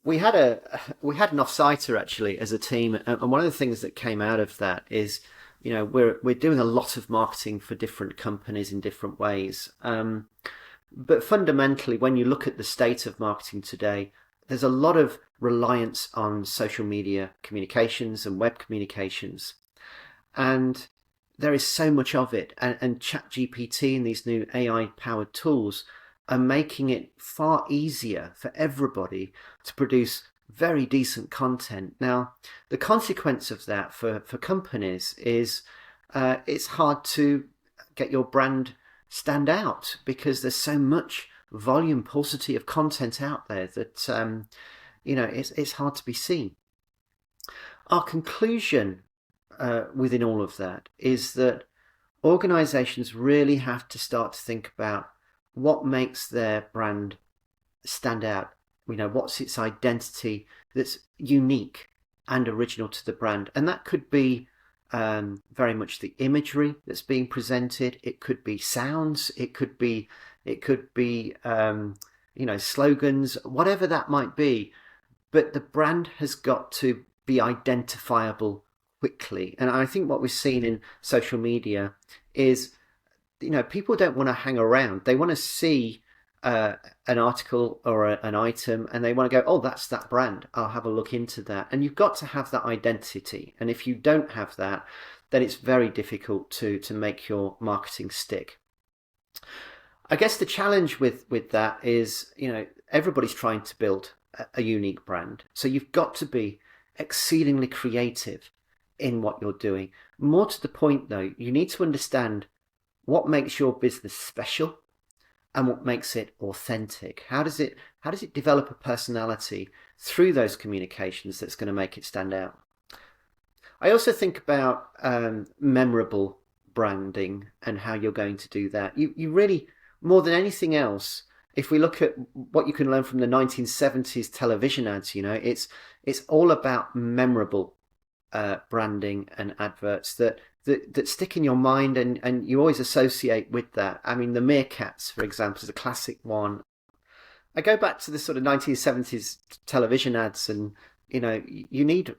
We had an off-siter actually as a team, and one of the things that came out of that is, we're doing a lot of marketing for different companies in different ways. But fundamentally, when you look at the state of marketing today, there's a lot of reliance on social media communications and web communications, and there is so much of it. And ChatGPT and these new AI-powered tools are making it far easier for everybody to produce very decent content. Now, the consequence of that for companies is it's hard to get your brand stand out because there's so much volume, paucity of content out there that it's hard to be seen. Our conclusion within all of that is that organizations really have to start to think about what makes their brand stand out. What's its identity that's unique and original to the brand, and that could be very much the imagery that's being presented. It could be sounds. It could be slogans, whatever that might be. But the brand has got to be identifiable quickly. And I think what we've seen in social media is, people don't want to hang around. They want to see an article or an item, and they want to go, oh, that's that brand. I'll have a look into that. And you've got to have that identity. And if you don't have that, then it's very difficult to make your marketing stick. I guess the challenge with that is, everybody's trying to build a unique brand. So you've got to be exceedingly creative in what you're doing. More to the point, though, you need to understand what makes your business special and what makes it authentic. How does it develop a personality through those communications that's going to make it stand out? I also think about memorable branding and how you're going to do that. You really, more than anything else, if we look at what you can learn from the 1970s television ads, it's all about memorable branding and adverts that stick in your mind, and you always associate with that. I mean, the Meerkats, for example, is a classic one. I go back to the sort of 1970s television ads, and you need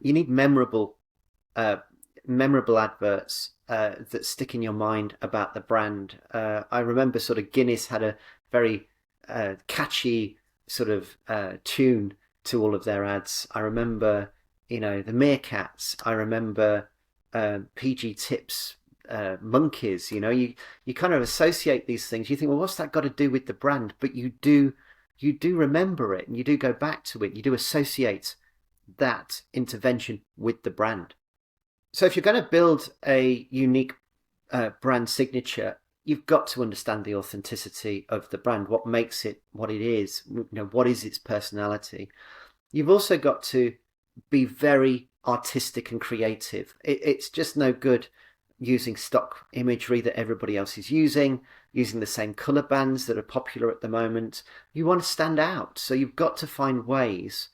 uh, memorable adverts that stick in your mind about the brand. I remember sort of Guinness had a very catchy sort of tune to all of their ads. I remember, the Meerkats. I remember PG Tips, monkeys. You kind of associate these things. You think, well, what's that got to do with the brand? But you do remember it, and you do go back to it. You do associate that intervention with the brand. So if you're going to build a unique brand signature, you've got to understand the authenticity of the brand, what makes it what it is, what is its personality. You've also got to be very artistic and creative. It's just no good using stock imagery that everybody else is using the same color bands that are popular at the moment. You want to stand out. So you've got to find ways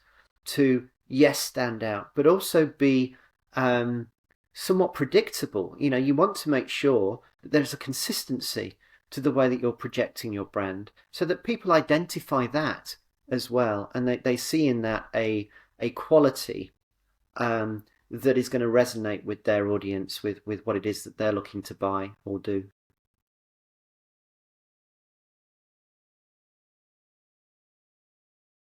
to, yes, stand out, but also be somewhat predictable. You want to make sure that there's a consistency to the way that you're projecting your brand so that people identify that as well, and they see in that a quality that is going to resonate with their audience, with what it is that they're looking to buy or do.